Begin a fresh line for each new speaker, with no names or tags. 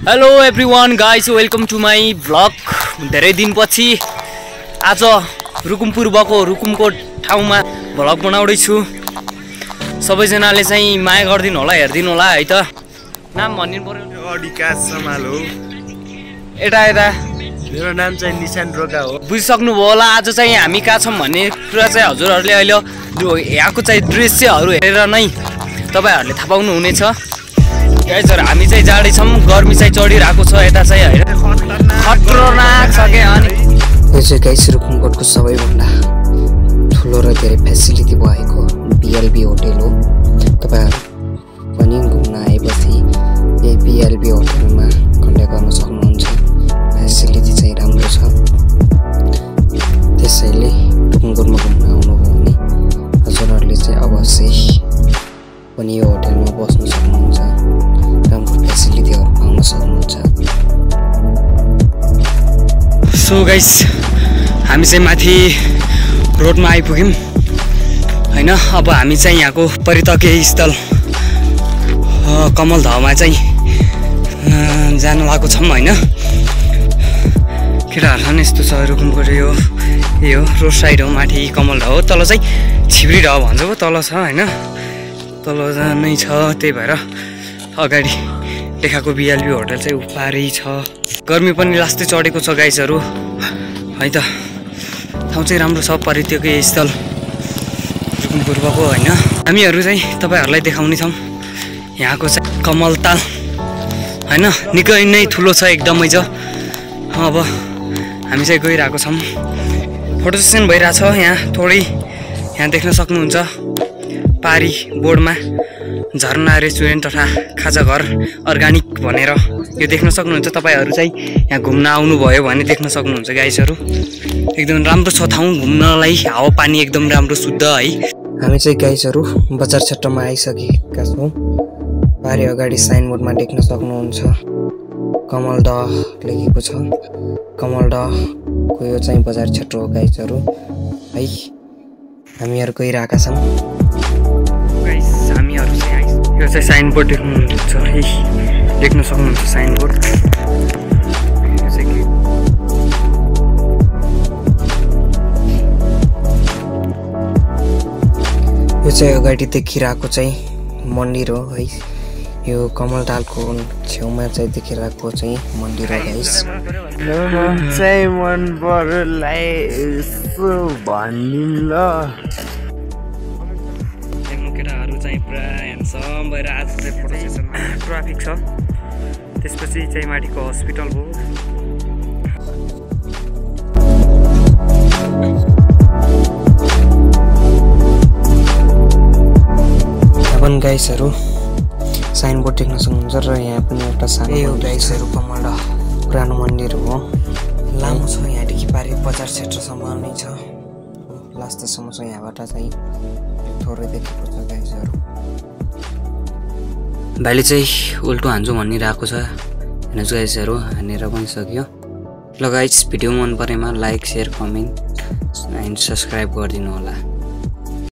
Hello everyone guys, welcome to my vlog. धेरै दिनपछि आज रुकुमपुर भएको रुकुमको ठाउँमा भ्लग बनाउँदैछु। सबैजनाले चाहिँ माया गरिदिनु होला, हेरिदिनु होला है त। नाम भनिदिनु पर्यो।
अडिका समाल हो।
यता यता
मेरो नाम चाहिँ निशान रोका हो।
बुझिसक्नु भयो होला आज चाहिँ हामी कहाँ छौँ भन्ने कुरा चाहिँ हजुरहरूले अहिले यहाँको चाहिँ दृश्यहरू हेरेर नै तपाईँहरूले थाहा पाउनु हुनेछ। गाइजहरु हामी चाहिँ जाँदैछौँ, गर्मी चाहिँ चढिरहेको छ यता चाहिँ हैन, खतरनाक छ के। अनि
यो चाहिँ गाइस रुकुमकोटको सबैभन्दा ठुलो र धेरै फेसिलिटी भएको बीएलबी होटल हो। तपाईहरु पनि घुम्न आएपछि यही बीएलबी होटलमा कन्ट्याक्ट गर्न सक्नुहुन्छ। फेसिलिटी चाहिँ राम्रो छ, त्यसैले रुकुमकोटमा घुम्न आउनुभयो भने हजुरहरूले चाहिँ अवश्य पनि यो होटलमा बस्न सक्नुहुन्छ, राम्रो फेसिलिटीहरु पाउन सक्नुहुन्छ।
सो गाइस हामी चाहिँ माथि रोडमा आइपुग्यौँ हैन। अब हामी चाहिँ यहाँको पर्यटकीय स्थल कमल धावमा चाहिँ जान लागेको छौँ हैन। केटाहरुले यस्तो छ रुकुमकोट यो रोड साइड हो, माथि कमल धाव हो, तल चाहिँ छिब्री ढाउ भन्छ पो तल छ हैन। तल नै छ, त्यही भएर अगाडि देखाएको बीएलबी होटल चाहिँ उपारै छ। गर्मी पनि लास्टै चढेको छ गाइसहरु है त। ठाउँ चाहिँ राम्रो छ, पर्यटकीय स्थल रुकुमपुरको हैन। हामीहरु चाहिँ तपाईहरुलाई देखाउने छौं यहाँको चाहिँ कमलताल हैन, निकै नै ठुलो छ, एकदमै छ। अब हामी चाहिँ गइरहेको छौं, फोटो सेसन भइरहेछ यहाँ। थोरै यहाँ देख्न सक्नुहुन्छ पारी बोर्डमा झरना रेस्टुरेन्ट तथा खाजा घर अर्गानिक भनेर यो देख्न सक्नुहुन्छ। तपाईहरु चाहिँ यहाँ घुम्न आउनुभयो भने देख्न सक्नुहुन्छ गाइसहरु। एकदम राम्रो छ ठाउँ घुम्नलाई, हावापानी एकदम राम्रो शुद्ध है।
हामी चाहिँ गाइसहरु बजार क्षेत्रमा आइसकेका छौं। पारी अगाडि साइनबोर्डमा देख्न सक्नुहुन्छ कमल ड लेखेको छ। कमल ड को यो चाहिँ बजार क्षेत्र हो गाइसहरु है। हामीहरु गइरहेका छौं।
यो चाहिँ साइनबोर्ड देख्नुहुन्छ है, देख्न सक्नुहुन्छ साइनबोर्ड।
यो चाहिँ अगाडि देखिरहेको चाहिँ मन्दिर हो है। यो कमलतालको छेउमा चाहिँ देखिरहेको चाहिँ मन्दिर हो गाइस।
चाहिँ मन पर्योलाई यसो भनिदिनु ल।
केटाहरु चाहिँ पुरा ह्यान्डसम भएर आज चाहिँ फोटो सेसनमा ट्राफिक छ। त्यसपछि चाहिँ माथिको हस्पिटल हो।
अपन गाइसहरु साइनबोर्ड देख्न सक्नुहुन्छ र यहाँ पनि एउटा सानो गाइसहरु कमल पुरानो मन्दिर हो। लामो छ, यहाँदेखि पारी बजार क्षेत्रसम्म नै छ, लास्टसम्म छ। यहाँबाट चाहिँ थोरै देखेको छ गाइसहरु।
भाइले चाहिँ उल्टो हान्छु भनिरहेको छ हैन गाइसहरु, हानेर पनि सक्यो। ल गाइस, भिडियो मन परेमा like, share, comment and subscribe गरिदिनु होला।